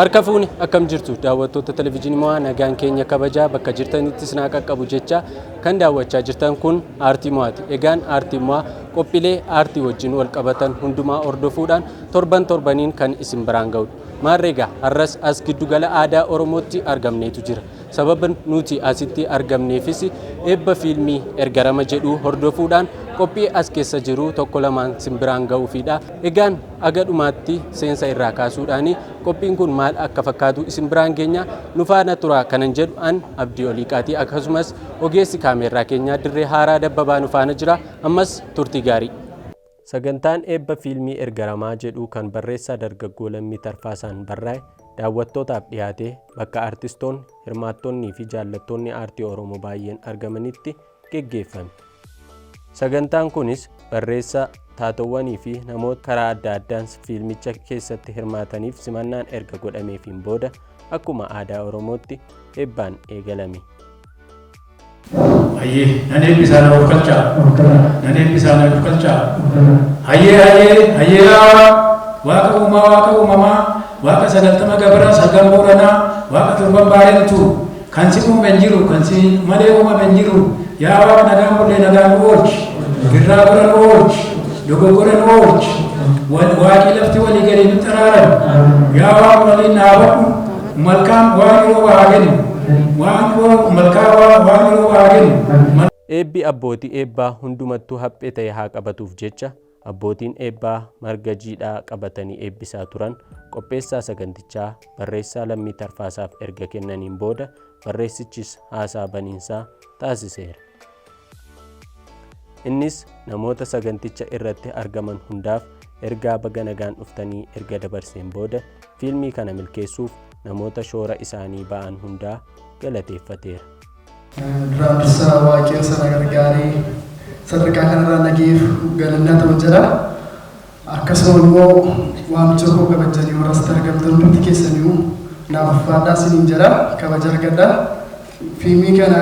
Harka fuuni akkam jirtu daawwattoota televezyiinii Mo'aa nagaan keenya kabajaa bakka jirtanitti sinaa qaqqabu jecha kan daawwachaa jirtan kun aartii Mo'aati. Egaan aartii Mo'aa qophiilee aartii wajjin wal qabatan hundumaa hordofuudhaan torbaniin kan isin biraan ga'udha. Maarreegaa har'as as giddugala aadaa Oromootti argamneetu jira. Sababan nuti asitti argamneefis eebba fiilmii Ergarama jedhu hordofuudhaan qophii as keessa jiru tokko lamaan isin biraan ga'uufidha. Egaan aga dhumaatti seensa irraa kaasuudhaan qophiin kun maal akka fakkaatu isin biraan geenya nu faana tura kanan jedhu an Abdii Oliiqaatii akkasumas ogeessi kaameeraa keenyaa Dirree Haaraa Dabbabaa nu faana jira. Ammas turtii gaarii. Sagantaan eebba fiilmii Ergaramaa jedhu kan barreessaa dargaggoo Lammii Tarfaasaan barraa'e daawwattootaaf dhiyaatee bakka artistoonni, hirmaattonnii fi jaallattoonni aartii Oromoo baay'een argamanitti geggeeffame. Sagantaan kunis barreessaa taatowwanii fi namoota karaa adda addaan fiilmicha keessatti hirmaataniif simannaan erga godhameefiin booda akkuma aadaa Oromootti eebbaan eegalame. Hayyee nan eebbisaan of kalchaa. Nan eebbisaan of kalchaa. Hayyee waaqa uumamaa waaqa sagaltama gabra sagal booranaa waaqa torban baay'atu kan si uumen jiru kan si malee uumamen jiru yaa waaqa nagaan bullee nagaan oolchi birraa goran oolchi dogoggoran oolchi waaqii lafti walii galee nutti araaran yaa waaqa waliin dhaabadhu malkaan waan yeroo waa kennu Eebbi abbootii eebbaa hundumattuu haphee ta'e haa qabatuuf jecha abbootiin eebbaa marga jiidhaa qabatanii eebbisaa turan qopheessaa sagantichaa barreessaa Lammii Tarfaasaaf erga kennaniin booda barreessichis haasaa baniinsaa taasiseera. Innis namoota saganticha irratti argaman hundaaf ergaa baga nagaan dhuftanii erga dabarseen booda fiilmii kana milkeessuuf namoota shoora isaanii ba'an hundaa galateeffateera. Duraan waaqayyo sana gargaaree sadarkaa kanarraa nageef galannaa ta'u jedha. Akkasuma immoo waamicha koo kabajanii warra asitti argamtan hundi keessaniyyuu naaf ulfaadhaa isiniin jedha kabaja argadha. Fiilmii kana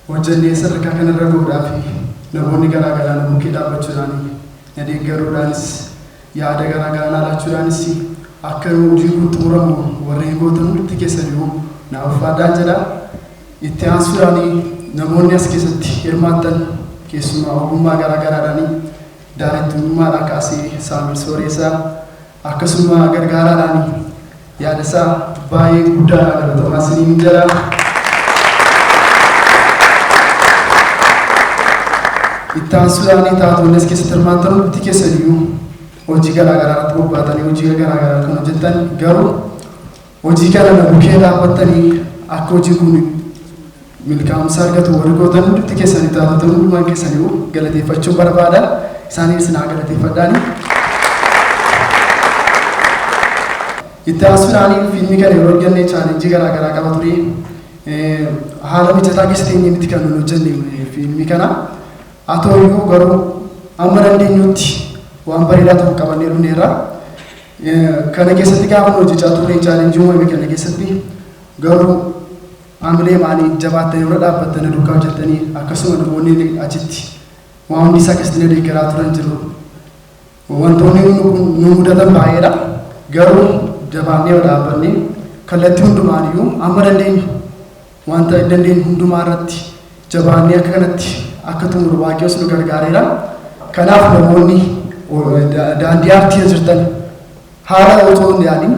hojjennee sadarkaa kanarra gahuudhaaf namoonni garaagaraa na bukkee dhaabbachuudhaan na deeggaruudhaanis yaada garaagaraa na laachuudhaanis akka hojii kun xumuramu warreen gootan hundi keessaniyyuu naaf ulfaadhaa jedha. Itti aansuudhaan namoonni as keessatti hirmaattan keessumaa ogummaa garaagaraadhaan daarettummaadhaa kaasee Saamil Sooressaa akkasuma gargaaraadhaan yaada isaa baay'ee guddaadhaan galatamaa isiniin jedha. Itti aansuudhaan taatonni as keessatti hirmaattan hundi keessaniyyuu hojii garaagaraatti bobbaatanii hojii garaagaraa kan hojjettan garuu hojii kana na bukkee dhaabbattanii akka hojii kun milkaa'umsa argatu warri gootan hundi keessanii taatota hundumaa keessanii galateeffachuu barbaada. Isaaniif sinaa galateeffadhaani. Itti aansuudhaan fiilmii kana yeroo hojjennee chaalenjii garaagaraa qaba ture. Haala mijataa keessatti inni miti kan nuti hojjenne fiilmii kana. Haa ta'u iyyuu garuu amma dandeenyutti waan bareedaa ta'u qabannee dhufneerra. Kana keessatti gaafa hojjechaa turre chaalenjii uumame kana keessatti garuu Amlee maanii jabaattanii irra dhaabbattanii duukaa hojjettanii akkasuma namoonni achitti waan hundi isaa keessatti deeggaraa turan jiru. Wantoonni nu mudatan baay'eedha. Garuu jabaannee dhaabbannee kallattii hundumaaniyyuu amma dandeenyu wanta dandeenyu hundumaa irratti jabaannee akka kanatti akka xumuru waaqayyoon nu gargaareera. Kanaaf namoonni daandii aartii jirtan haala otoo hin yaadin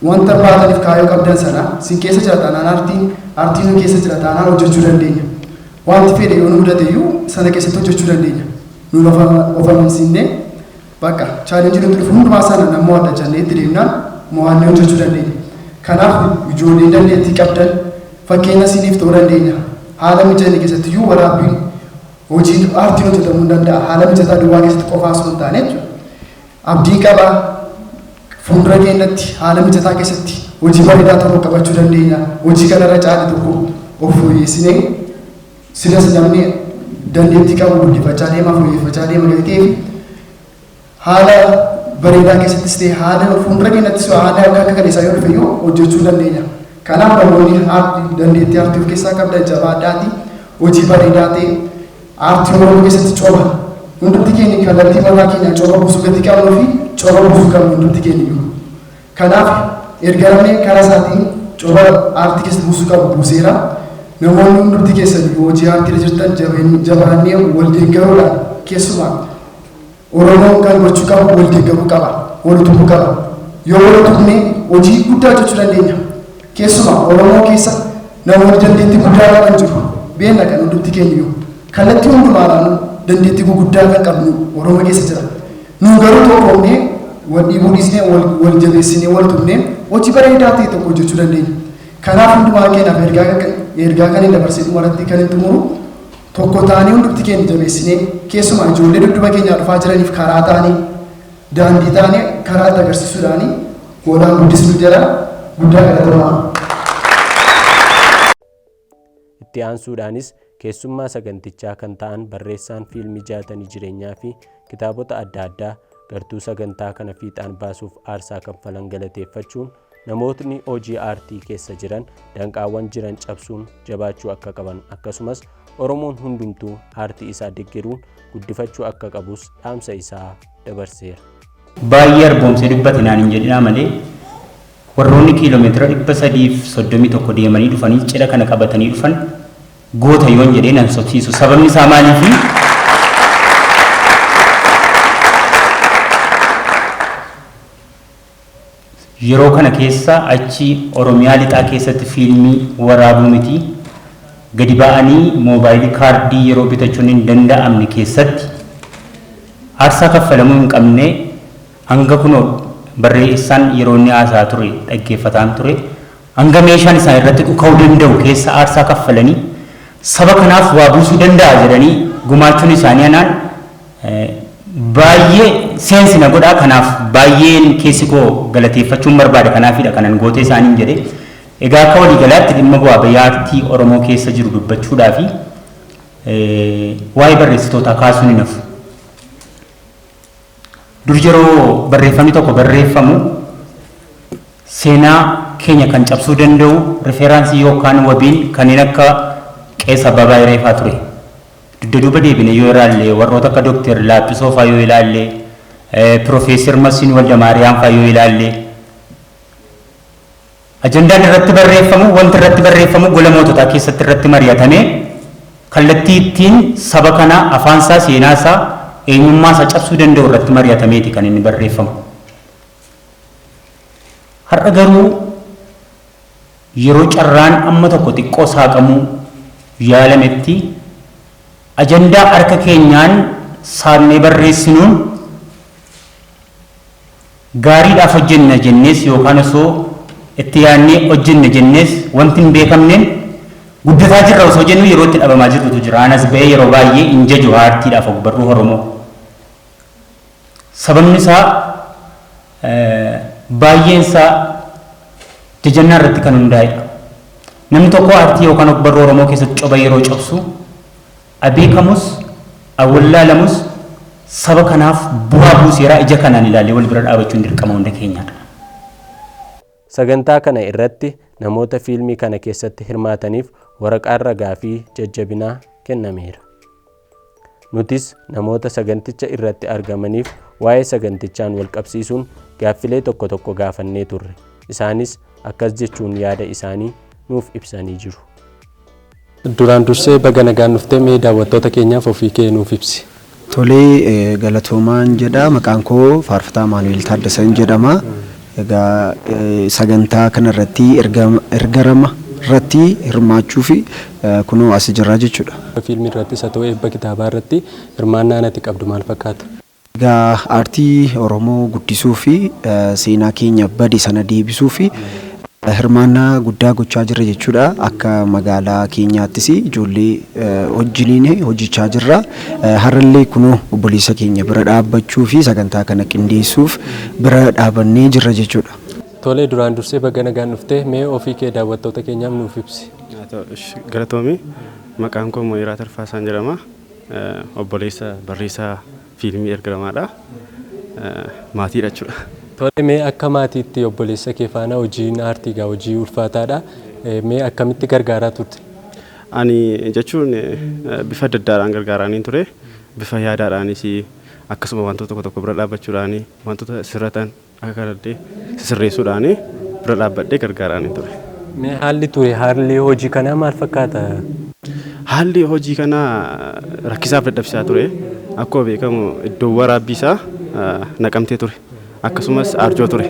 wanta baataniif kaayoo qabdan sana sin keessa jira taanaan aartiin nu keessa jira taanaan hojjechuu dandeenya. Wanti fedhe yoo nu mudate iyyuu sana keessatti hojjechuu dandeenya. Nu of amansiisnee bakka chaalenjii nuti dhufu hundumaa sana nammoo adda jennee itti deemnaan mo'annee hojjechuu dandeenya. Kanaaf ijoollee dandeettii qabdan fakkeenya isiniif ta'uu dandeenya. Haala mijataa keessatti iyyuu waraabbiin hojii aartiin hojjetamuu danda'a. Haala mijataa duwwaa keessatti qofaa osoo hin taane abdii qabaa. Fuuldura keenyatti haala mijataa keessatti hojii bareedaa tokko qabachuu dandeenya. Hojii kanarra caale tokko of fooyyessinee silas namni dandeettii qabu guddifachaa deema fooyyeffachaa deema gatii haala bareedaa keessattis ta'e haala fuuldura keenyattis haala akka kaleessaa yoo dhufe yoo hojjechuu dandeenya. Kanaaf namoonni dandeettii aartii of keessaa qabdan jabaadhaati hojii bareedaa ta'e aartii Oromoo keessatti cooba hundumti keenya kallattii mataa keenya cooba buusuu gati qabnuu fi cooba buusuu qabnu hundumti keenya. Kanaaf erga namni karaa isaatiin coba aartii keessatti buusuu qabu buuseera. Namoonni hundumti keessan hojii aartii jirtan jabaannee wal deeggaruudhaan keessumaa Oromoon kan gochuu qabu wal deeggaruu qaba, wal tumuu qaba. Yoo wal tumne hojii guddaa hojjechuu dandeenya. Keessumaa Oromoo keessa namoonni dandeettii guddaa qaban jiru. Beekna kan hundumti keenya kallattii hundumaadhaan dandeettii guddaa kan qabnu Oromoo keessa jira. Nu garuu tokkoomnee wal dhiibuu dhiisnee wal jabeessinee wal tumnee hojii bareedaa ta'e tokko hojjechuu dandeenya. Kanaaf hundumaa keenyaaf ergaa kan hin dabarsee dhumarratti kan hin xumuru tokko taanee hundumti keenya jabeessinee keessumaa ijoollee dudduuba keenyaa dhufaa jiraniif karaa taanee daandii taanee karaa itti agarsiisuudhaanii goolaan guddisnu jala guddaa galatamaa. Itti aansuudhaanis keessummaa sagantichaa kan ta'an barreessaan fiilmii jaatanii jireenyaa fi kitaabota adda addaa gartuu sagantaa kana fiixaan baasuuf aarsaa kanfalan galateeffachuun namootni hojii aartii keessa jiran danqaawwan jiran cabsuun jabaachuu akka qaban akkasumas Oromoon hundumtuu aartii isaa deeggaruun guddifachuu akka qabus dhaamsa isaa dabarseera. Baay'ee arboomsee dubbate naan hin jedhinaa malee warroonni kiiloomeetira 331 deemanii dhufanii cidha kana qabatanii dhufan goota yoon jedhee nan sobsiisu. Sababni isaa maaliifi yeroo kana keessa achi Oromiyaa lixaa keessatti fiilmii waraabuu miti gadi ba'anii moobaayilii kaardii yeroo bitachuun hin danda'amne keessatti aarsaa kaffalamuu hin qabne hanga kunoo barreessaan yeroo inni haasaa ture dhaggeeffataan ture hanga meeshaan isaan irratti dhuka'uu danda'u keessa aarsaa kaffalanii saba kanaaf waa buusuu danda'a jedhanii gumaachuun isaanii anaan baay'ee seensina godhaa. Kanaaf baay'een keessi koo galateeffachuun barbaada. Kanaafidha kanan gootee isaaniin jedhe. Egaa akka waliigalaatti dhimma bu'aa bayii aartii Oromoo keessa jiru dubbachuudhaa fi waa'ee barreessitootaa kaasuun hin hafu. Dur yeroo barreeffamni tokko barreeffamu seenaa keenya kan cabsuu danda'u referaansii yookaan wabiin kanneen akka Qees Abbabaa Ireefaa ture. Duuba deebine yoo ilaalle warroota akka Dookter Laaphisoo fa'aa yoo ilaalle Piroofeesar Masiin Waldamaariyaam fa'aa yoo ilaalle ajandaan irratti barreeffamu wanti irratti barreeffamu gola moototaa keessatti irratti mari'atamee kallattii ittiin saba kana afaansaa seenaasaa eenyummaasaa cabsuu danda'u irratti mari'atameeti kan inni barreeffamu. Har'a garuu yeroo carraan amma tokko xiqqoo saaqamuu yaalametti ajandaa harka keenyaan saamnee barreessinuun gaariidhaaf hojjenna jennees yookaan osoo itti yaadnee hojjenna jennees wanti hin beekamneen guddataa jirra osoo jennu yeroo itti dhabamaa jirrutu jira. Anas ba'ee yeroo baay'ee hin jaju aartiidhaaf ogbarruu Oromoo. Sababni isaa baay'een isaa jajannaa irratti kan hundaa'edha. Namni tokko aartii yookaan ogbarruu Oromoo keessatti coba yeroo cabsu abeekamus awwallaalamus saba kanaaf bu'aa buuseeraa ija kanaan ilaalee wal bira dhaabachuun dirqama hunda keenyaadha. Sagantaa kana irratti namoota fiilmii kana keessatti hirmaataniif waraqaan ragaa fi jajjabinaa kennameera. Nutis namoota saganticha irratti argamaniif waa'ee sagantichaan wal qabsiisuun gaaffilee tokko tokko gaafannee turre. Isaanis akkas jechuun yaada isaanii nuuf ibsanii jiru. Duraan dursee baga nagaan dhuftee mee daawwattoota keenyaaf ofii kee nuuf ibsi. Tolee, galatoomaan jedha. Maqaan koo Faarfataa Maanu'eel Taaddasan jedhama. Egaa sagantaa kanarratti ergarama irratti hirmaachuu fi kunoo as jirra jechuudha. Fiilmii irrattis haa ta'u eebba kitaabaa irratti hirmaannaan ati qabdu maal fakkaata? Egaa aartii Oromoo guddisuu fi seenaa keenya bade sana deebisuu fi hirmaannaa guddaa gochaa jirra jechuudha. Akka magaalaa keenyaattis ijoollee wajjiniin hojjechaa jirra. Har'allee kunoo obboleessa keenya bira dhaabbachuu fi sagantaa kana qindeessuuf bira dhaabannee jirra jechuudha. Tolee, duraan dursee baga nagaan dhuftee mee ofii kee daawwattoota keenyaaf nuuf ibsi. Galatoomii, maqaan koo Mo'iraa Tarfaasaan jedhama. Obboleessa barreessaa fiilmii ergamaadha. Maatiidha jechuudha. Tolee, mee akka maatiitti obboleessa kee faana hojiin aartii gaa hojii ulfaataadha. Mee akkamitti gargaaraa turte? Ani jechuun bifa adda addaadhaan gargaaranii ture. Bifa yaadaadhaanis akkasuma wantoota tokko tokko bira dhaabbachuudhaan wantoota sirratan akka kanallee sirreessuudhaan bira dhaabbadhee gargaaraan ture. Mee haalli ture haalli hojii kanaa maal fakkaata? Haalli hojii kanaa rakkisaaf dadhabsiisaa ture. Akkuma beekamu iddoo waraabbii isaa naqamtee ture. Akkasumas arjoo ture.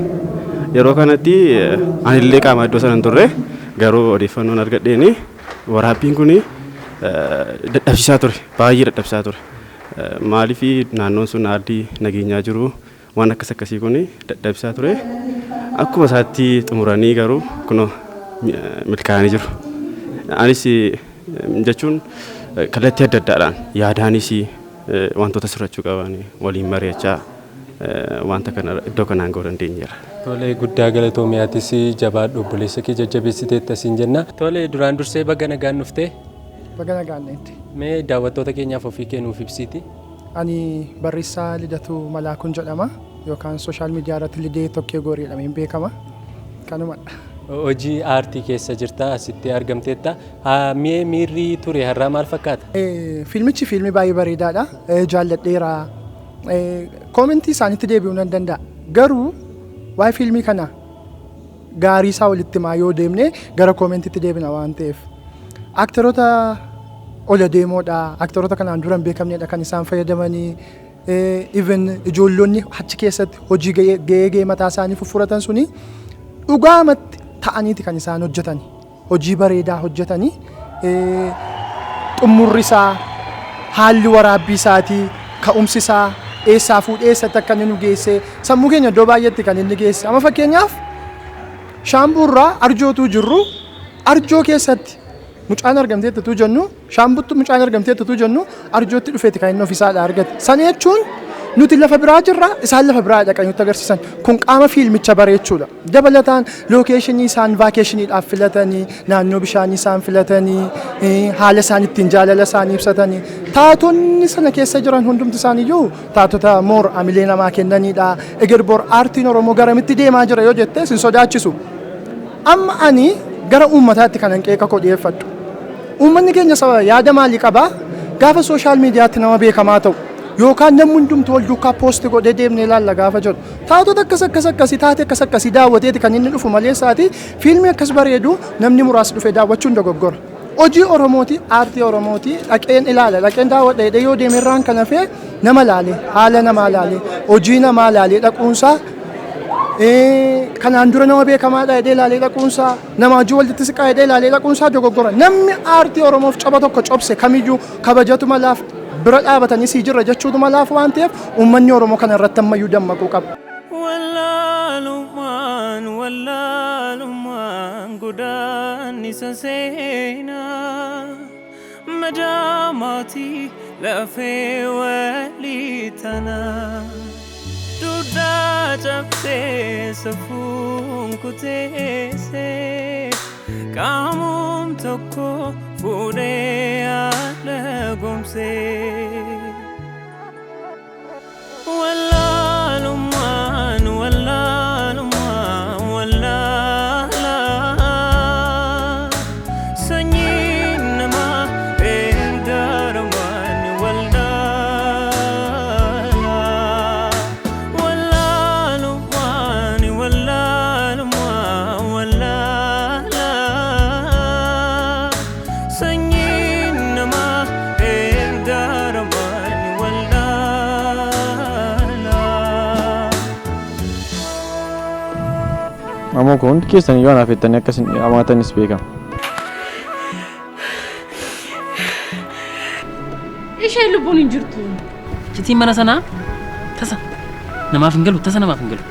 Yeroo kanatti anillee qaama iddoo sana hin turre garuu odeeffannoon argadheeni waraabbiin kun dadhabsiisaa ture. Baay'ee dadhabsiisaa ture. Maaliif naannoon sun ardii nageenyaa jiru waan akkasii kun dadhabsiisaa ture. Akkuma isaatti xumuranii garuu kunoo milkaa'anii jiru. Anis jechuun kallattii adda addaadhaan yaadaanis wantoota sirrachuu qaban waliin mari'achaa wanta kana iddoo kanaan ga'uu dandeenyeera. Tole guddaa galatoomiyaattis jabaadhu obboleessa kee jajjabeessiteetta siin jenna. Tole duraan dursee baga nagaan dhuftee? Baga nagaan neetti. Mee daawwattoota keenyaaf ofii kennuuf ibsiti? Ani barreessaa Lidatuu Malaakuun jedhama yookaan sooshaal miidiyaa irratti Lidee Tokkee Goorii jedhameen beekama. Kanumadha. Hojii aartii keessa jirta asitti argamteetta. Mee miirri ture har'aa maal fakkaata? Fiilmichi fiilmii baay'ee bareedaadha. Jaalladheera. Koomentii isaaniitti deebi'uu nan danda'a. Garuu waa'ee fiilmii kana gaarii isaa walitti himaa yoo deemne gara koomentiitti deebina waan ta'eef. Aktaroota ola deemoodha. Aktaroota kanaan dura hin beekamnedha kan isaan fayyadamanii. Even ijoollonni achi keessatti hojii gahee mataa isaanii fuffuratan suni dhugaamatti ta'aniiti kan isaan hojjetani. Hojii bareedaa hojjetanii. Xumurri isaa, haalli waraabbii isaatii, ka'umsi isaa, eessaa fuudhee eessatti akka inni nu geesse sammuu keenya iddoo baay'eetti kan inni geesse. Amma fakkeenyaaf shaambuurraa arjootu jirru arjoo keessatti mucaan argamteettu jennu shaambuttu mucaan argamteettu jennu arjootti dhufeeti kan inni ofiisaadha argate. Sana jechuun nuti lafa biraa jirra isaan lafa biraa dhaqanii nutti agarsiisan kun qaama fiilmicha bareechuudha. Dabalataan lookeeshinii isaan vaakeeshiniidhaaf filatanii naannoo bishaanii isaan filatanii haala isaan ittiin jaalala isaanii ibsatanii taatonni sana keessa jiran hundumti isaaniiyyuu taatota moor amilee namaa kennaniidha. Eger bor aartiin Oromoo garamitti deemaa jira yoo jettee sin sodaachisu. Amma ani gara uummataatti kanan qeeqa koo dhiyeeffadhu. Uummanni keenya yaada maalii qabaa? Gaafa sooshaal miidiyaatti nama beekamaa ta'u yookaan namni hundumtuu wal duukaa poosti godhee deemnee ilaalla gaafa jedhu taatota akkasii taatee akkasii daawwateeti kan inni dhufu malee isaati fiilmii akkas bareedu namni muraasni dhufee daawwachuun dogoggora. Hojii Oromooti, aartii Oromooti dhaqeen ilaala, dhaqeen daawwadha yoo deeme irraan kan hafee nama laalee, haala namaa laalee, hojii namaa laalee dhaquunsaa kanaan dura nama beekamaadha jedhee ilaalee dhaquunsaa nama hojii walitti siqaa jedhee ilaalee dhaquunsaa dogoggora. Namni aartii Oromoof caba tokko cobse kamiyyuu kabajatu malaaf bira dhaabatanii sii jirra jechuutu malaaf waan ta'eef uummanni Oromoo kana irratti ammayyuu dammaquu qaba. Wallaalumaan godaan isa seenaa madaamaatii lafee walii tanaa duddaa cabsee safuun kuteessee qaamum tokko fuudhee haala gomsee wallaalumaan wallaalaa sanyiin namaa beekdaramaan wallaalaa wallaalumaan wallaalaa sanyiin namaa beekdaramaan Ammoo kun hundi keessanii yoo naafettanii akkasin hamaatanis beekama. Ishee lubbuun hin jirtu. Citiin mana sanaa tasa namaaf hin galu tasa namaaf hin galu.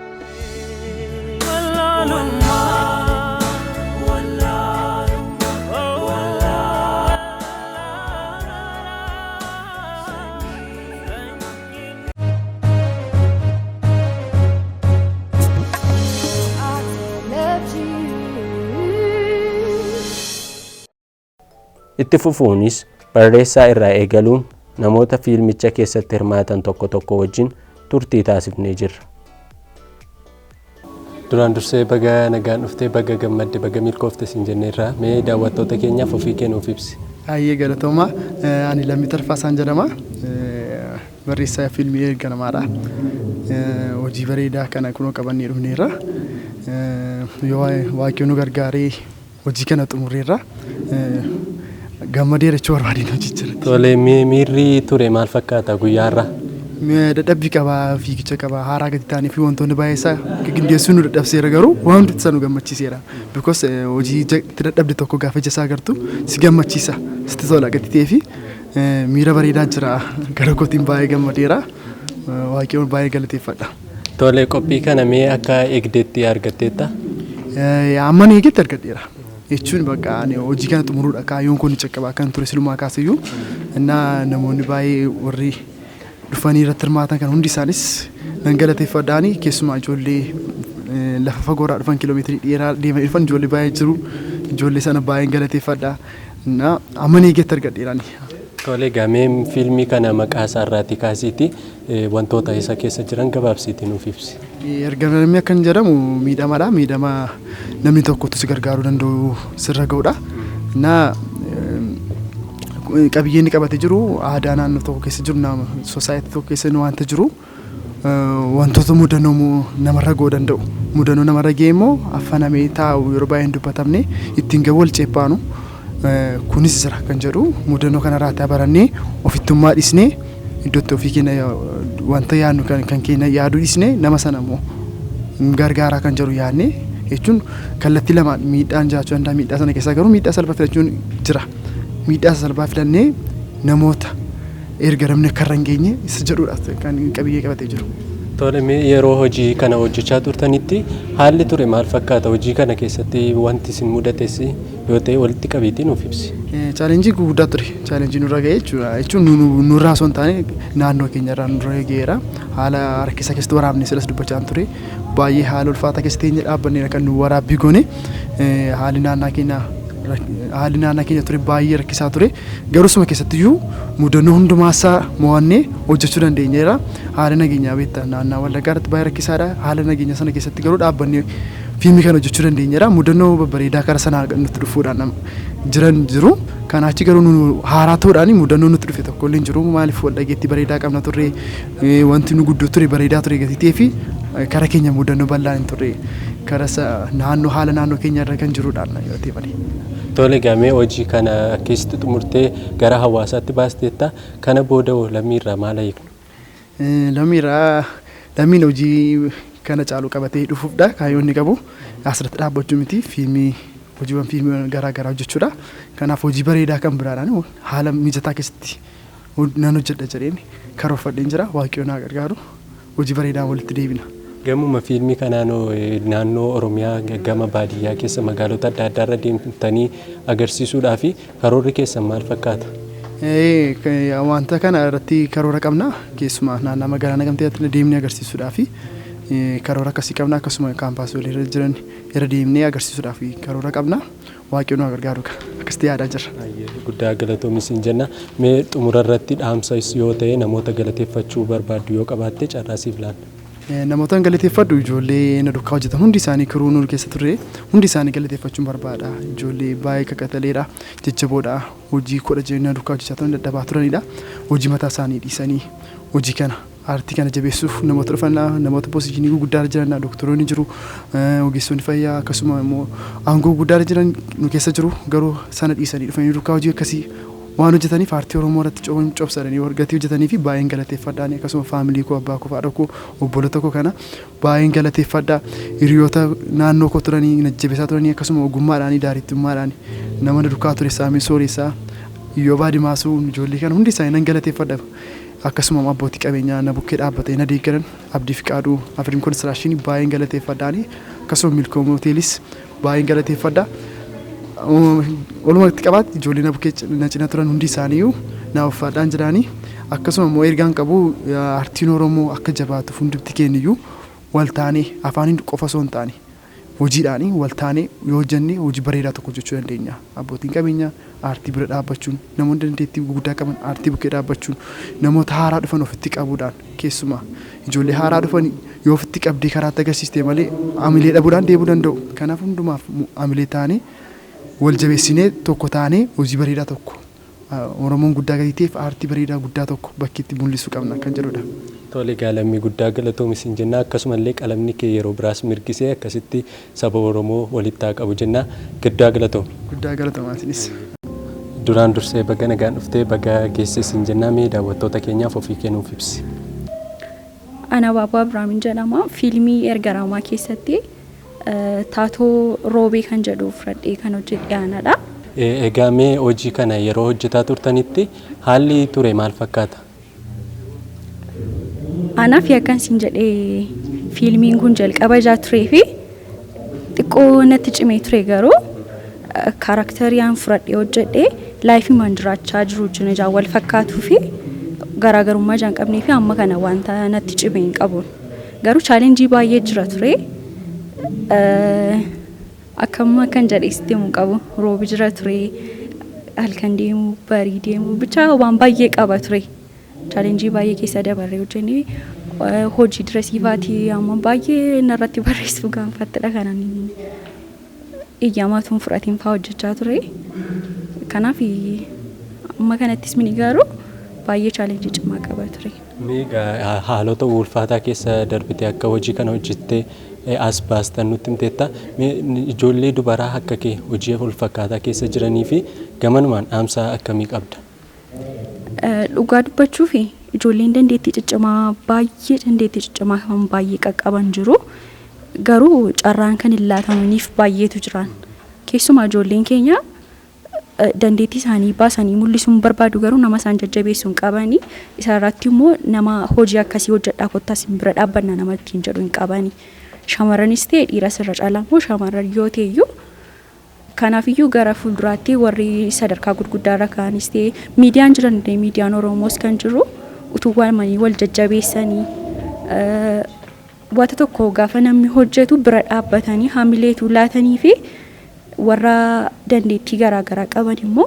Itti fufuunis barreessaa irraa eegaluun namoota fiilmicha keessatti hirmaatan tokko tokko wajjin turtii taasifnee jirra. Duraan dursee baga nagaan dhuftee baga gammadde baga milkoofte siin jenneerra mee daawwattoota keenyaaf ofii kennuuf ibsi. Hayyee galatooma ani Lammii Tarfaasaan jedhama. Barreessaa fiilmii eeganamaadha. Hojii bareedaa kana kunoo qabannee dhufneerra. yoo waaqayyo nu gargaaree hojii kana xumurreerra gammadee jechuu barbaadeen hojicha. Tole miirri ture maal fakkaata guyyaarra? Dadhabbii qabaa fiigicha qabaa haaraa gadi taanii fi wantoonni baay'eesaa qindeessuu nu dadhabseera garuu waan hundi isa nu gammachiiseera. Because hojii itti dadhabde tokko gaafa ija isaa agartu si gammachiisa sitti tola gadi ta'ee fi miira bareedaa jira gara kootiin baay'ee gammadeera waaqayyoon baay'ee galateeffadha. Tole qophii kana mee akka eegdetti argatteetta? Amman eegetti argadheera. Jechuun bakka hojii kana xumuruudha kaayyoon kun caccabaa kan ture silumaa kaasiyyuu innaa namoonni baay'ee warri dhufanii irratti hirmaatan kan hundi isaanis nan galateeffadhaanii keessumaa ijoollee lafa fagoorraa dhufan kiiloomeetirii dheeraa deemaa dhufan ijoollee baay'ee jiru ijoollee sana baay'een galateeffadha innaa amman eegetti argadheerani. Tole gameen fiilmii kana maqaa isaa irraati kaasiiti wantoota isa keessa jiran gabaabsiitii nuuf ibsi. Ergamni akkan jedhamu miidhamaadha. Miidhama namni tokkotu si gargaaruu danda'u sirra ga'uudha. Innaa qabiyyeen inni qabatee jiru aadaa naannoo tokko keessa jiru nama sosaayitii tokko keessa wanta jiru wantoota mudannoo namarra ga'uu danda'u. Mudannoo namarra ga'e immoo affanamee taa'u yeroo baay'ee hin dubbatamne ittiin ga'u wal ceephaanu. Kunis jira kan jedhu mudannoo kanarraa barannee ofittummaa dhisnee iddootti ofii keenya wanta yaadnu kan keenya yaaduu dhisnee nama sana immoo gargaaraa kan jedhu yaadne jechuun kallattii lamaan miidhaan jiraachuu danda'a. Miidhaa sana keessaa garuu miidhaa salphaa filachuun jira. Miidhaa salphaa filannee namoota erga namni akka irra hin geenye isa jedhudha kan qabiyyee qabatee jiru. Tole yeroo hojii kana hojjechaa turtanitti haalli ture maal fakkaata? Hojii kana keessatti wanti isin mudates yoo ta'e walitti qabiitii nuuf ibsi. Chaalenjii guddaa ture. Chaalenjii nurra ga'e jechuun nurraa osoo hin taane naannoo keenya irraa nurra ga'eera. Haala harkisa keessatti waraabne silas dubbachaa ture. Baay'ee haala ulfaataa keessatti eenyu dhaabbannee kan nu waraabbii goone haalli naannaa keenya ture baay'ee rakkisaa ture. Garuu suma keessattiyyuu mudannoo hundumaasaa mo'annee hojjechuu dandeenyeera. Haala nageenyaa beektaa naannoo Wallaggaa irratti baay'ee rakkisaadha. Haala nageenyaa sana keessatti garuu dhaabbannee fiilmii kana hojjechuu dandeenyeera. Mudannoo babbareedaa karaa sanaa nutti dhufuudhaan jiran jiru. Kanaachi garuu haaraa ta'uudhaan mudannoo nutti dhufe tokko illee jiru. Maaliif wal dhageetti bareedaa qabna turre wanti nu guddoo ture bareedaa ture gatitee fi karaa keenya mudannoo bal'aan hin turre karaa naannoo haala naannoo keenya irra kan jiruudhaan yoo ta'e malee. Tole gamee hojii kana keessatti xumurtee gara hawaasaatti baasteetta kana booda lammiirraa maal eegna? Lammiin hojii kana caalu qabatee dhufuufdha kaayyoon inni qabu asirratti dhaabbachuu miti hojiiwwan fiilmii garaa garaa hojjechuudha. Kanaaf hojii bareedaa kan biraadhaan haala mijataa keessatti nan hojjedha jedheen karoorfadheen jira. Waaqayyoon haa gargaaru hojii bareedaan walitti deebina. Gamuma fiilmii kanaan naannoo Oromiyaa gama baadiyyaa keessa magaalota adda addaa irra deemtanii agarsiisuudhaa fi karoorri keessan maal fakkaata? Wanta kana irratti karoora qabna. Keessumaa naannoo magaalaa Naqamteetti deemnee agarsiisuudhaa fi karoora akkasii qabna. Akkasuma kaampaasii irra jiran irra deemnee agarsiisuudhaa fi karoora qabna. Waaqayyoon haa gargaaru akkasitti yaadaa jirra. Guddaa galatoomi siin jenna. Mee xumura irratti dhaamsa yoo ta'e namoota galateeffachuu barbaaddu yoo qabaatte carraasiif laanna. Namootaan galateeffadhu ijoollee na duukaa hojjetan hundi isaanii kiruu nuur keessa turre hundi isaanii galateeffachuun barbaada. Ijoollee baay'ee kakataleedha jajjaboodha hojii kodha jireenyaa duukaa hojjechaa turan dadhabaa turanidha. Hojii mataa isaanii dhiisanii hojii kana aartii kana jabeessuuf namoota dhufan namoota poosishinii guddaa jiran doktoroonni jiru ogeessonni fayyaa akkasuma immoo aangoo guddaa jiran nu keessa jiru garuu sana dhiisanii dhufanii duukaa hojii akkasii waan hojjetaniif aartii Oromoo irratti cobsadanii wargatii hojjetanii fi baay'een galateeffadhaan akkasuma faamilii koo abbaa koo haadha koo obboloota koo kana baay'een galateeffadha. Hiriyoota naannoo koo turanii najjabeessaa turanii akkasuma ogummaadhaan daarittummaadhaan nama duukaa ture saamee sooressaa yoo baadimaasuu ijoollee kana hundi isaanii nan galateeffadha. Akkasuma abbootii qabeenyaa na bukkee dhaabbatee na deeggaran abdii fi qaaduu Afriin Koonsiraashinii baay'een galateeffadhaan akkasuma milkoomuu hoteelis baay'een galateeffadha. Olumatti qabaatti ijoollee na bukkee na cina turan hundi isaaniiyyuu na uffaadhaan jiranii akkasuma immoo ergaan qabu aartiin Oromoo akka jabaatuuf hundumti keenyiyyuu wal taanee afaaniin qofa osoo hin taane hojiidhaan wal taanee yoo hojjenne hojii bareedaa tokko hojjechuu dandeenya. Abbootiin qabeenyaa aartii bira dhaabbachuun namoonni dandeettii guddaa qaban aartii bukkee dhaabbachuun namoota haaraa dhufan ofitti qabuudhaan keessumaa ijoollee haaraa dhufan yoo ofitti qabdee karaatti agarsiistee malee amilee dhabuudhaan deebuu danda'u. Kanaaf hundumaaf amilee taanee wal jabeessinee tokko taanee hojii bareedaa tokko Oromoon guddaa gadi ta'eef aartii bareedaa guddaa tokko bakki itti mul'isuu qabna kan jedhudha. Tole gaalamii guddaa galatoomi isin jenna akkasumallee qalamni kee yeroo biraas mirgisee akkasitti saba Oromoo walitti haa qabu jenna guddaa galatoomi. Guddaa galatomaatiinis. Duraan dursee baga nagaan dhuftee baga geesse isin jenna mee daawwattoota keenyaaf ofii kennuuf ibsi. Ana Baabaa Abiraamin jedhama. Fiilmii erga ramaa keessatti taatoo roobee kan jedhu fudhadhee kan hojjedhe aanadha. Egaa mee hojii kana yeroo hojjetaa turtanitti haalli ture maal fakkaata? Anaaf yakkan siin jedhee fiilmiin kun jalqaba turee fi xiqqoo natti cimee ture garuu kaaraakteriyaan fudhadhee hojjedhee laayifii maan jiraachaa jiru wajjin wal fakkaatuu fi garaagarummaa jaan qabnee fi amma kana wanta natti cimee hin qabu. Garuu chaalenjii baay'ee jira ture. Akkuma kan jedheesitti himu qabu roobi jira ture halkan deemu barii deemu bicha waan baay'ee qaba ture. Chaalenjii baay'ee keessa dabarree hojjennee hojii diresiivaatii amma baay'ee narratti barreessuu gaanfattedha kanan iyyaamaatuun fudhatiin fa'aa hojjechaa ture. Kanaaf amma kanattis mini garuu baay'ee chaalenjii cimaa qaba ture. Haalota ulfaataa keessa darbite akka hojii kana hojjettee as baastan nutti himteetta. Ijoollee dubaraa akka kee hojii ulfaataa keessa jiranii fi gamanumaan dhaamsa akkamii qabda? Dhugaa dubbachuuf ijoolleen dandeettii ciccimaa baay'ee dandeettii ciccimaa kan baay'ee qaqqaban jiru. Garuu carraan kan hin laatamaniif baay'eetu jiran. Keessumaa ijoolleen keenya dandeettii isaanii baasanii mul'isuun barbaadu garuu nama isaan jajjabeessuun qabanii isa irratti immoo nama hojii akkasii hojjedhaa kottaas bira dhaabbannaa nama ittiin jedhu hin qabanii. Shamarranis ta'e dhiiras irra caalaa immoo shamarran yoo ta'eyyuu kanaafiyyuu gara fuulduraatti warri sadarkaa gurguddaa irra ka'anis ta'e miidiyaan jiran miidiyaan Oromoos kan jiru utuu waamanii wal jajjabeessanii wanta tokko gaafa namni hojjetu bira dhaabbatanii hamileetu laatanii fi warra dandeettii garaagaraa qaban immoo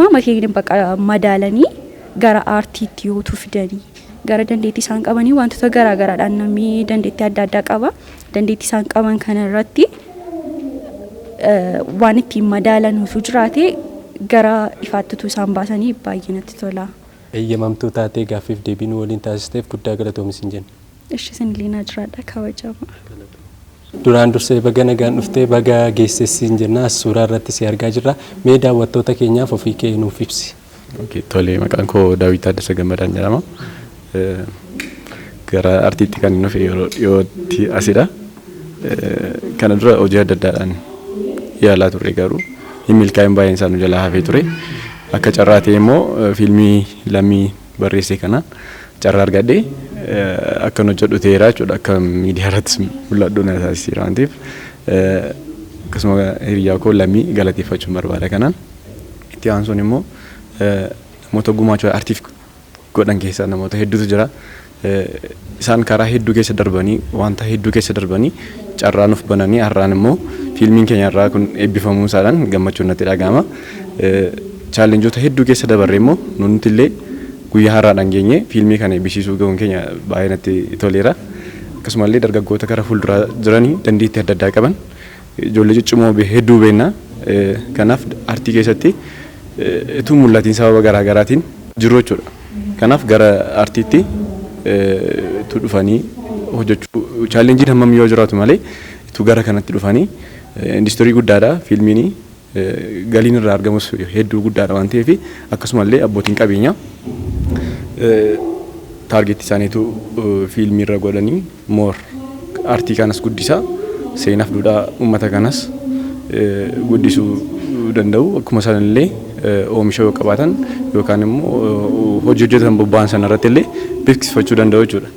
waama keenya bakka madaalanii gara aartiitti yootu fidanii gara dandeettii isaan qabanii wantoota garaagaraadhaan namni dandeettii adda addaa qaba. Dandeettii isaan qaban kana irratti waan ittiin madaalan utuu jiraate gara ifaattitu isaan baasanii baay'ee natti tola. Eeyyamamtuu taatee gaaffiif deebii waliin taasisteef guddaa galatoomi isin jenna. Ishee isinillee na jiraadha kabajama. Duraan dursee baga nagaan dhuftee baga geesse isin jenna suuraa irratti si argaa jirra. Mee daawwattoota keenyaaf ofii kee nuuf ibsi. Tole maqaan koo Daawit Taaddasee Gammadaan jedhama. Gara artiitti kan nuuf dhiyootti asidha. Kana dura hojii adda addaadhaan yaalaa turre garuu hin milkaa'in baay'een isaa nu jalaa hafee ture. Akka carraa ta'e immoo fiilmii lammii barreesse kanaan carraa argadhee akka hojjedhu ta'eera jechuudha. Akka miidiyaa irrattis mul'adhu na taasiseera waan ta'eef akkasuma hiriyaa koo lammii galateeffachuun barbaada kanaan. Itti aansuun immoo namoota gumaacha artiif godhan keessaa namoota hedduutu jira. Isaan karaa hedduu keessa darbanii wanta hedduu keessa darbanii carraa nuuf bananii har'aan immoo fiilmiin keenya irraa kun eebbifamuu isaadhaan gammachuun natti dhagahama. Chaalenjoota hedduu keessa dabarre immoo nuti illee guyyaa har'aadhaan geenye fiilmii kana eebbisiisuu ga'uun keenya baay'ee natti toleera. Akkasumallee dargaggoota karaa fuulduraa jiranii dandeettii adda addaa qaban ijoollee ciccimoo hedduu beekna. Kanaaf artii keessatti utuu mul'atiin sababa garaagaraatiin jiru jechuudha. Kanaaf gara artiitti dhufanii hojjechuu chaalenjiin hammam yoo jiraatu malee utuu gara kanatti dhufanii industirii guddaadha fiilmiin galiin irraa argamus hedduu guddaadha waan ta'eef akkasumallee abbootiin qabeenyaa taargeetii isaaniitu fiilmii irra godhanii moor artii kanas guddisaa seenaaf duudhaa uummata kanas guddisuu danda'u akkuma sanallee oomisha yoo qabaatan yookaan immoo hojii hojjetan bobba'an sana irratti illee beeksifachuu danda'u jechuudha.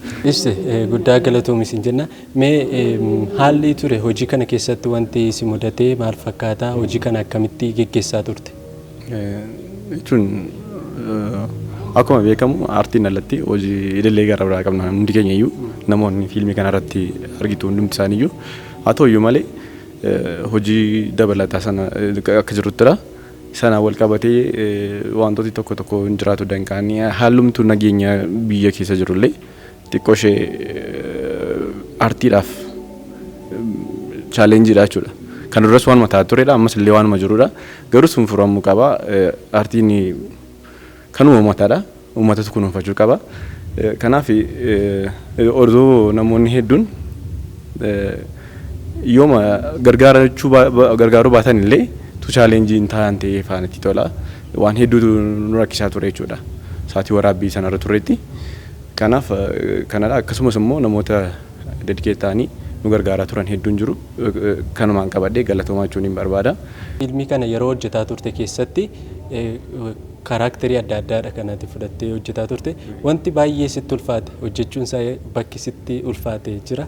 Guddaa galatoomi isin jenna. Mee haalli ture hojii kana keessatti wanti si mudatee maal fakkaata? Hojii kana akkamitti geggeessaa turte? Jechuun akkuma beekamu aartiin alatti hojii idilee gara biraa qabna hundi keenya iyyuu namoonni fiilmii kana irratti argitu hundumti isaanii iyyuu haa ta'u iyyuu malee hojii dabalataa sana akka jiruttidha. Sana wal qabatee wantooti tokko tokko hin jiraatu danqaanii haalumtu nageenya biyya keessa jirullee xiqqoo ishee aartiidhaaf chaalenjiidha jechuudha. Kan duras waan mataa turedha ammas illee waanuma jirudha. Garuu sun furamuu qaba. Aartiin kanuma uummataadha. Uummatatu kunuunfachuu qaba. Kanaaf oduu namoonni hedduun yooma gargaaruu baatan illee tu chaalenjiin ta'an ta'ee faanatti tola waan hedduutu nu rakkisaa ture jechuudha sa'aatii waraabbii sanarra turreetti. Kanaaf kanadha akkasumas immoo namoota dedikeet ta'anii nu gargaaraa turan hedduun jiru kanumaan qabadhee galatoomaa jechuun hin barbaada. Fiilmii kana yeroo hojjetaa turte keessatti kaaraakterii adda addaadha kanatti fudhattee hojjetaa turte wanti baay'ee sitti ulfaate hojjechuun isaa bakki sitti ulfaate jira?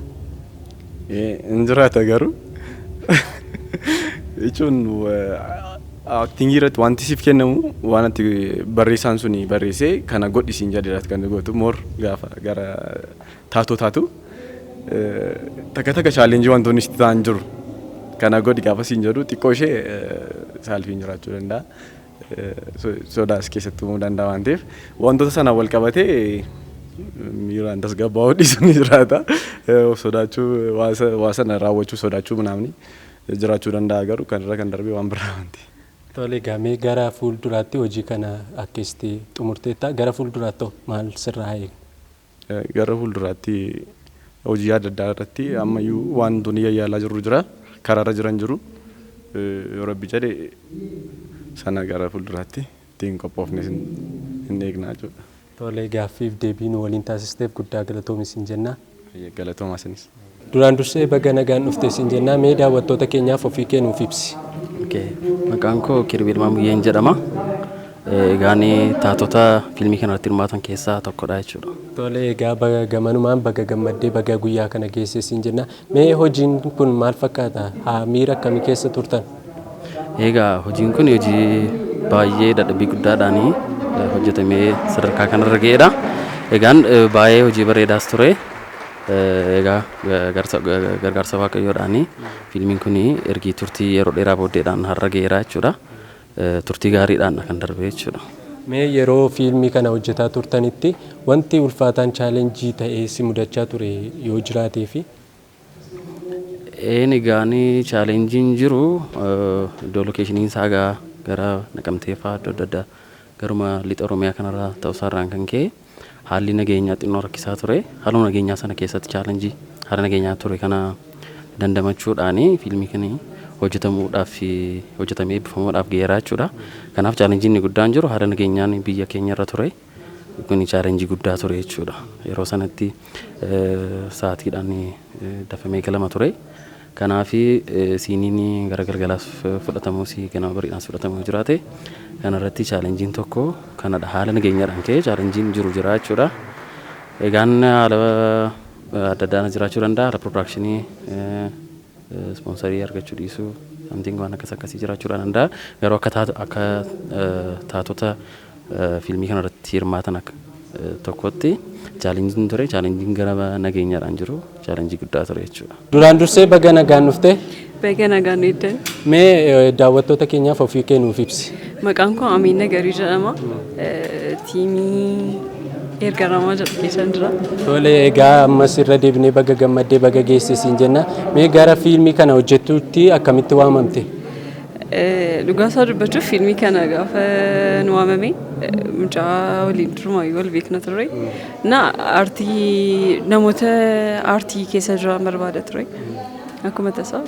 Hin jiraata garuu jechuun aktingii irratti wanti siif kennamu waan ati barreessaan suni barreessee kana godhisiin jedheedhaas kan gootu moor gaafa gara taatu takka chaalenjii wantoonni sitti ta'an jiru kana godhi gaafa siin jedhu xiqqoo ishee saalfiin jiraachuu danda'a. Sodaas keessatti uumuu danda'a waan ta'eef wantoota sana wal qabatee miiraan tasgabbaa'uu dhiisuun jiraata. Sodaachuu waa sana raawwachuu sodaachuu naamni jiraachuu danda'a garuu kanarra kan darbee waan biraa wanti. Tole gamee gara fuulduraatti hojii kana akkasitti xumurteetta gara fuulduraatti maal sirraa eegna? Gara fuulduraatti hojii adda addaa irratti ammayyuu wantoonni yayyaalaa jiru jira karaarra jiran jiru yoo rabbi jedhe sana gara fuulduraatti ittiin qophoofne hin eegnaa jechuudha. Tole gaaffiif deebii nu waliin taasisteef guddaa galatoomi siin jenna. Galatoomaa isinis. Duraan dursee baga nagaan dhufte siin jenna mee daawwattoota keenyaaf ofii kennuuf ibsi. Maqaan koo Kirbil Maamuyyeen jedhama. Egaan taatota fiilmii kanarratti hirmaatan keessaa tokkodha jechuudha. Tole egaa baga gamanumaan baga gammaddee baga guyyaa kana geesse siin jenna. Mee hojiin kun maal fakkaata? Miira akkamii keessa turtan? Egaa hojiin kun hojii baay'ee dadhabbii guddaadhaan hojjetamee sadarkaa kanarra ga'eedha. Egaan baay'ee hojii bareedaas ture. Egaa gargaarsa waaqayyoodhaan fiilmiin kun erga turtii yeroo dheeraa booddeedhaan har'a ga'eera jechuudha. Turtii gaariidhaan kan darbe jechuudha. Mee yeroo fiilmii kana hojjetaa turtanitti wanti ulfaataan chaalenjii ta'ee si mudachaa ture yoo jiraatee fi? Egaan chaalenjiin jiru iddoo lokeeshiniin isaa gara Naqamtee fa'aa adda addaa garuma lixa Oromiyaa kanarra ta'uusaarraan kan ka'e haalli nageenyaa xinnoo rakkisaa ture. Haaluma nageenyaa sana keessatti chaalenjii haala nageenyaa ture kana dandamachuudhaan fiilmii kana hojjetamee eebbifamuudhaaf ga'eera jechuudha. Kanaaf chaalenjiin guddaan jiru haala nageenyaan biyya keenya irra ture. Kun chaalenjii guddaa ture jechuudha. Yeroo sanatti sa'aatiidhaan dafamee galama ture. Kanaaf siiniin gara galgalaas fudhatamus ganama bariidhaas fudhatamuu jiraate kanarratti chaalenjiin tokko kanadha haala nageenyaadhaan ka'e chaalenjiin jiru jira jechuudha. Egaan haala adda addaa jiraachuu danda'a haala piroodakshinii ispoonsarii argachuu dhiisuu samtiin waan akkasii jiraachuu danda'a garuu akka taatota fiilmii kanarratti hirmaatan akka tokkotti chaalenjiin ture chaalenjiin gara nageenyaadhaan jiru chaalenjii guddaa ture jechuudha. Duraan dursee baga nagaan dhufte? Baga nagaan dhufte. Mee daawwattoota keenyaaf ofii kennuuf ibsi. Maqaan koo Amiin Nagarii jedhama. Tiimii ergaramaa jedhu keessan jira. Tole egaa ammas irra deebinee baga gammaddee baga geesse siin jenna. Mee gara fiilmii kana hojjettuutti akkamitti waamamte? Dhugaa isaa dubbachuuf fiilmii kana gaafa nu waamame mucaa waliin durumaayyuu wal beekna ture. Namoota aartii keessa jiran barbaada ture. Akkuma tasaa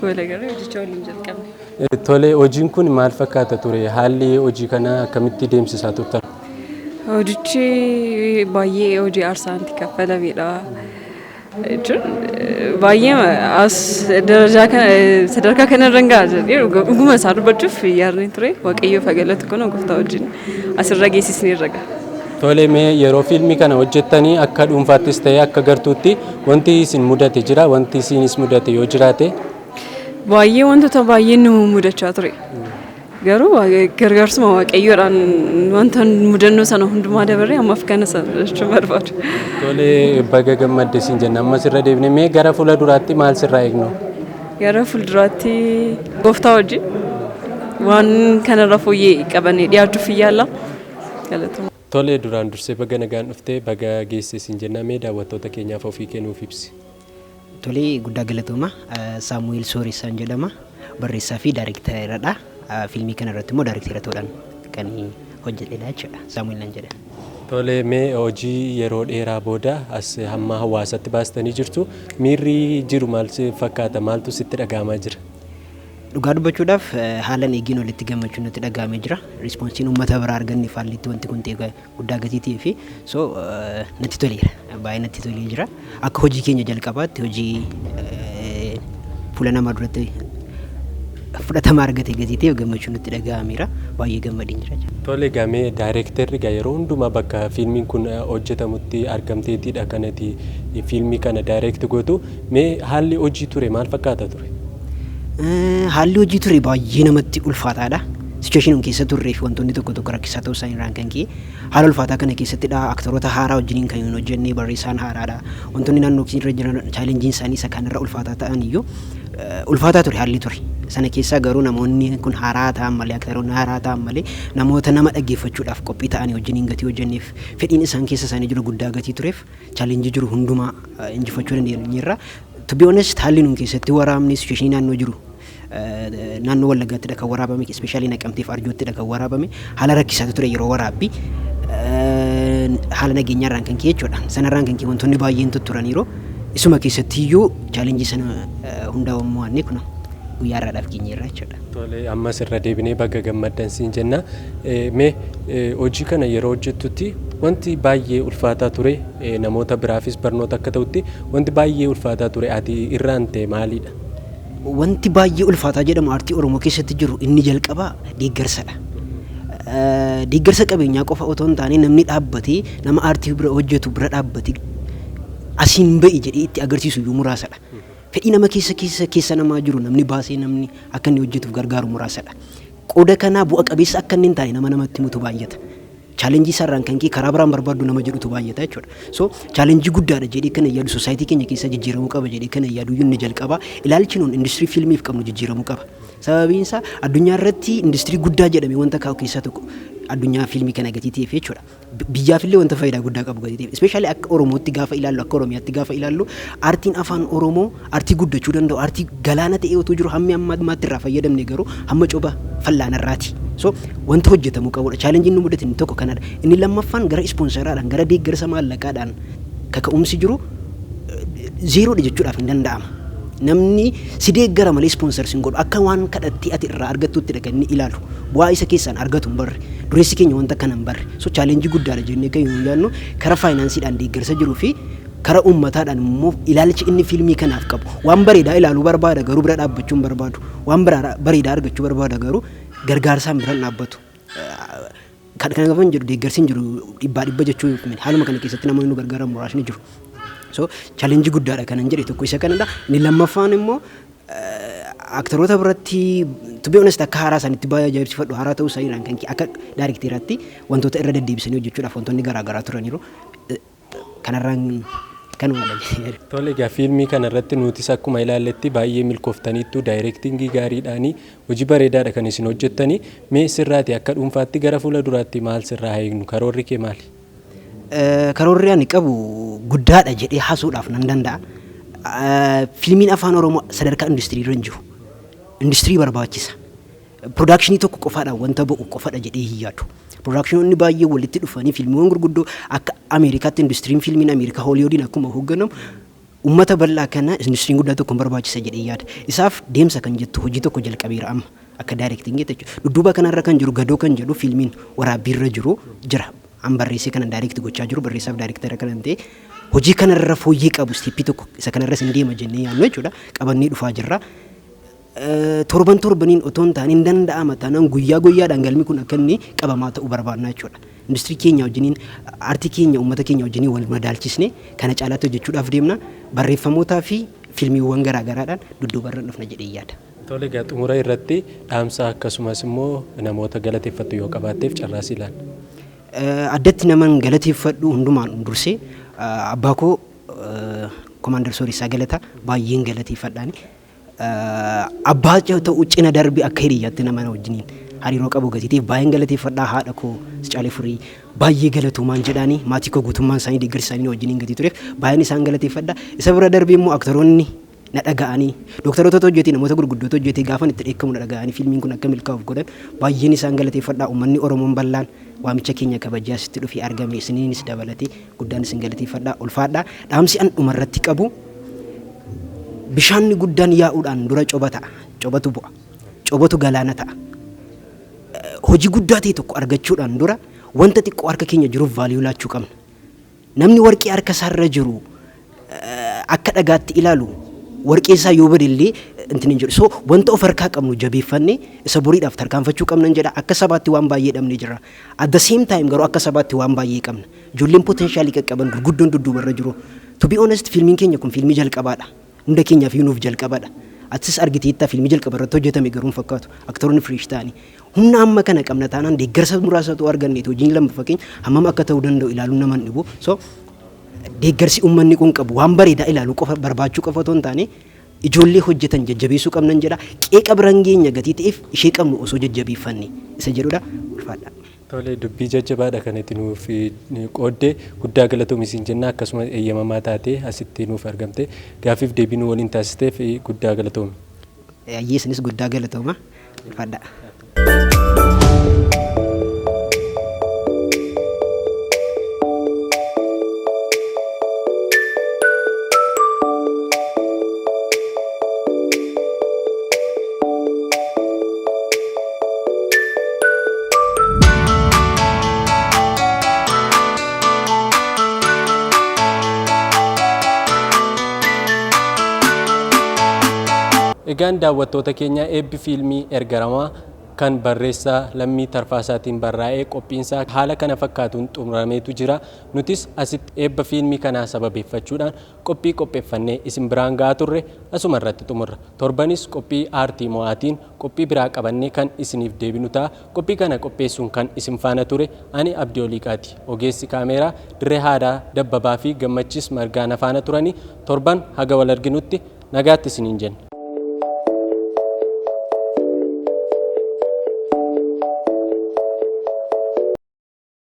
walagaree hojicha waliin jalqabne. Tole hojiin kun maal fakkaata ture? Haalli hojii kana akkamitti deemsisaa turtan? Hojichi baay'ee hojii aarsaanti kaffalamedha. Baay'ee as sadarkaa kanarra gahaa jedhee dhuguma isaa dubbachuuf yaadni ture waaqayyoof galatu kun gooftaa wajjin asirra geessisneerra gaha. Tole mee yeroo fiilmii kana hojjettanii akka dhuunfaattis ta'ee akka gartuutti wanti isin mudate jira wanti isinis mudate yoo jiraate? Baay'ee wantoota baay'ee nu mudachaa ture. Garuu gargaarsuma waaqayyoodhaan wanta mudannoo sana hundumaa dabaree ammaaf kana jechuun barbaadu. Tole baga gammadde siin jenna ammas irra deebine mee gara fuula duraatti maal sirraa eegnu? Gara fuulduraatti gooftaa wajjin waan kanarra fooyyee qabannee dhiyaachuuf yaalla. Galatoomaa. Tole duraan dursee baga nagaan dhuftee baga geesse siin jenna mee daawwattoota keenyaaf ofii kennuuf ibsi. Tole guddaa galatooma Saamu'eel Sooressaan jedhama barreessaa fi daayireektaradha. Fiilmii kana irratti immoo daayireektaraa ta'uudhaan kan hojjetedha jechuudha. Saamu'eel nan jedha. Tole mee hojii yeroo dheeraa booda as hamma hawaasatti baastanii jirtu miirri jiru maal fakkaata maaltu sitti dhaga'amaa jira? Dhugaa dubbachuudhaaf haalan eegiin walitti gammachuun natti dhaga'amee jira. Rispoonsiin uummata biraa arganne faallitti wanti kun ta'e guddaa gatii fi so natti toleera. Baay'ee natti tolee jira. Akka hojii keenya jalqabaatti hojii fuula namaa duratti fudhatama argate gatii ta'e gammachuun natti dhaga'ameera. Baay'ee gammadeen jira. Tole gamee daayirektarri yeroo hundumaa bakka fiilmiin kun hojjetamutti argamteetidha kanati fiilmii kana daayirekti gootu mee haalli hojii ture maal fakkaata ture? Haalli hojii ture baay'ee namatti ulfaataadha. Sichueeshinii keessa turree fi wantoonni tokko tokko rakkisaa ta'uu isaanii irraan kan ka'e haala ulfaataa kana keessattidha. Aktoroota haaraa wajjiniin kan hin hojjenne barreessaan haaraadha. Wantoonni naannoo irra jiran chaalenjiin isaanii isa kanarra ulfaataa ta'an iyyuu ulfaataa ture haalli ture. Sana keessaa garuu namoonni kun haaraa ta'an malee aktoroonni haaraa ta'an malee namoota nama dhaggeeffachuudhaaf qophii ta'anii wajjiniin gatii hojjenneef fedhiin isaan keessa isaanii jiru guddaa gatii tureef chaalenjii jiru hundumaa injifachuu dandeenyeerra. To be honest, haalli nuun keessatti waraabni sichueeshinii naannoo jiru naannoo Wallaggaatti kan waraabame especially Naqamteef Arjootti kan waraabame haala rakkisaatu ture yeroo waraabbii haala nageenyaarraan kan ka'e jechuudha. Sanarraan kan ka'e wantoonni baay'een tutturaniiru. Isuma keessatti iyyuu chaalenjii sana hundaa waamne kun guyyaa irraadhaaf keenyerra jechuudha. Tole ammas irra deebinee bakka gammaddan siin jenna. Mee hojii kana yeroo hojjettutti wanti baay'ee ulfaataa ture namoota biraafis barnoota akka ta'utti wanti baay'ee ulfaataa ture ati irraan ta'e maalidha? Wanti baay'ee ulfaataa jedhamu aartii Oromoo keessatti jiru inni jalqabaa deeggarsadha. Deeggarsa qabeenyaa qofa otoo hin taane namni dhaabbatee nama aartii bira hojjetu bira dhaabbatee asiin ba'i jedhee itti agarsiisu iyyuu muraasadha. Fedhii nama keessa namaa jiru namni baasee namni akka inni hojjetuuf gargaaru muraasadha. Qooda kanaa bu'a qabeessa akka inni hin taane namatti mutu baay'ata. Chaalenjii sarraan kan ka'e karaa biraan barbaadu nama jedhutu baay'ata jechuudha. So chaalenjii guddaadha jedhee kana yaadu soosaayitii keenya keessa jijjiiramuu qaba jedhee kana yaadu inni jalqabaa ilaalchi nuun industirii fiilmiif qabnu jijjiiramuu qaba. Sababiin isaa addunyaa irratti industirii guddaa jedhame wanta kaa'u keessaa tokko addunyaa fiilmii kana gatii ta'eef jechuudha. Biyyaafillee wanta faayidaa guddaa qabu gatii ta'eef. Especially akka Oromootti gaafa ilaallu akka Oromiyaatti gaafa ilaallu aartiin afaan Oromoo aartii guddachuu danda'u aartii galaana ta'ee otoo jiru hammi ammaatti irraa fayyadamne garuu hamma coba fallaanarraati. So wanta hojjetamuu qabudha. Chaalenjiin nu mudate inni tokko kanadha. Inni lammaffaan gara ispoonsaraadhaan gara deeggarsa maallaqaadhaan kaka'umsi jiru zeeroodha jechuudhaaf hin danda'ama. Namni si deeggara malee ispoonsarsi hin godhu akka waan kadhatti ati irraa argattuutti kan inni ilaalu bu'aa isa keessaan argatu hin barre dureessi keenya wanta kana hin barre. So chaalenjii guddaadha jennee kan hin yaadnu karaa faayinaansiidhaan deeggarsa jiruu fi karaa uummataadhaan immoo ilaalchi inni fiilmii kanaaf qabu waan bareedaa ilaaluu barbaada garuu bira dhaabbachuu hin barbaadu waan bareedaa argachuu barbaada garuu gargaarsaan biraan dhaabbatu. Kan gafan jiru deeggarsiin jiru dhibbaa dhibba jechuu haaluma kana keessatti namoonni nu gargaaran muraasni jiru. So chaalenjii guddaadha kanan jedhe tokko isa kanadha. Inni lammaffaan immoo aktoroota biratti to be honest akka haaraa isaanitti baay'ee ajaa'ibsiifadhu haaraa ta'uu isaaniirraan kan akka daayirekteeraatti wantoota irra deddeebisanii hojjechuudhaaf wantoonni garaagaraa turaniiru. Kanarraan Tole egaa fiilmii kana irratti nutis akkuma ilaalletti baay'ee milkooftaniittu daayirektingii gaariidhaanii hojii bareedaadha kan isin hojjettanii mee sirraati akka dhuunfaatti gara fuula duraatti maal sirraa eegnu karoorri kee maali? Karoorri ani qabu guddaadha jedhee haasuudhaaf nan danda'a. Fiilmiin afaan Oromoo sadarkaa industirii irra hin jiru. Industirii barbaachisa. Produkshinii tokko qofaadhaan wanta ba'u qofaadha jedhee hin yaadu. Produkshinonni baay'ee walitti dhufanii fiilmiiwwan gurguddoo akka Ameerikaatti industiriin fiilmiin Ameerikaa Hooliwudiin akkuma hoogganamu uummata bal'aa kana industiriin guddaa tokko barbaachisa jedhee yaada. Isaaf deemsa kan jettu hojii tokko jalqabeera amma akka daayirektingii jechuudha. Dudduuba kanarra kan jiru gadoo kan jedhu fiilmiin waraabbiirra jiru jira. An barreessee kanan daayirekti gochaa jiru barreessaaf daayirektara kanan ta'e hojii kanarra fooyyee qabu steeppii tokko isa kanarra sin deema jennee yaadnu jechuudha. Qabannee dhufaa jirra. Torbaniin otoo hin taane hin danda'ama taanaan guyyaadhaan galmi kun akka inni qabamaa ta'uu barbaadna jechuudha. Industirii keenya wajjiniin aartii keenya uummata keenya wajjiniin wal madaalchisne kana caalaatti hojjechuudhaaf deemna barreeffamootaa fi fiilmiiwwan garaagaraadhaan dudduubarra dhufna jedhee yaada. Tole egaa xumura irratti dhaamsa akkasumas immoo namoota galateeffattu yoo qabaatteef carraas ilaalla. Addatti naman galateeffadhu hundumaan dursee abbaa koo Komaander Soorisaa Galataa baay'een galateeffadhaani. Abbaa ta'uu cina darbii akka hiriyaatti nama wajjiniin hariiroo qabu gatiitiif baay'een galateeffadhaa haadha koo Caalee Furii baay'ee galatuumaan jedhaanii maatii koo guutummaan isaanii deeggarsa isaanii wajjiniin gatii tureef baay'een isaan galateeffadhaa. Isa bira darbee immoo aktoroonni na dhaga'anii dooktaroota hojjetee namoota gurguddoota hojjetee gaafa itti dheekkamu na dhaga'anii fiilmiin kun akka milkaa'uuf godhan baay'een isaan galateeffadhaa uummanni Oromoon bal'aan waamicha keenya kabajaa sitti dhufee argame isiniinis dabalatee guddaan isin galateeffadhaa ulfaadhaa dhaamsi an dhumarratti qabu bishaanni guddaan yaa'uudhaan dura coba ta'a cobatu bu'a cobatu galaana ta'a hojii guddaa ta'e tokko argachuudhaan dura wanta xiqqoo harka keenya jiruuf vaaliyuu laachuu qabna namni warqii harka isaarra jiru akka dhagaatti ilaalu warqee isaa yoo badillee intinin jedhu so wanta of harkaa qabnu jabeeffannee isa boriidhaaf tarkaanfachuu qabnan jedha akka sabaatti waan baay'ee dhabnee jirra at the same time garuu akka sabaatti waan baay'ee qabna ijoolleen potentiaalii qaqqaban gurguddoon dudduubarra jiru to be honest fiilmiin keenya kun fiilmii jalqabaadha hunda keenyaaf nuuf jalqabaadha atis argiteetta fiilmii jalqabarratti hojjetame garuu hin fakkaatu aktoroonni firiish ta'anii humna amma kana qabna taanaan deeggarsa muraasatu arganneet hojiin lama fakkeenya hammam akka ta'uu danda'u ilaaluun nama hin dhibu so deeggarsi uummanni kun qabu waan bareedaa ilaaluu qofa barbaachuu qofa otoo hin taane ijoollee hojjetan jajjabeessuu qabnan jedha qeeqa biraan geenya gatii ta'eef ishee qabnu osoo jajjabeeffanne isa jedhudha ulfaadha. Tole dubbii jajjabaadha kan itti nuuf qooddee guddaa galatoomi siin jenna akkasuma eeyyamamaa taatee asitti nuuf argamte gaafiif deebii nu waliin taasisteef guddaa galatoomi. Ayyeesinis guddaa galatooma ulfaadha. Egaan daawwattoota keenya eebbi fiilmii ergaramaa kan barreessaa Lammii Tarfaasaatiin barraa'ee qophiinsaa haala kana fakkaatuun xumurameetu jira. Nutis asitti eebba fiilmii kanaa sababeeffachuudhaan qophii qopheeffannee isin biraan gahaa turre asuma irratti xumurra. Torbanis qophii aartii mo'aatiin qophii biraa qabannee kan isiniif deebinu ta'a. Qophii kana qopheessuun kan isin faana ture ani Abdii Oliiqaati. Ogeessi kaameeraa Dirree Haadaa Dabbabaa fi Gammachis Margaa na faana turanii torban haga wal arginutti nagaatti isiniin jenna.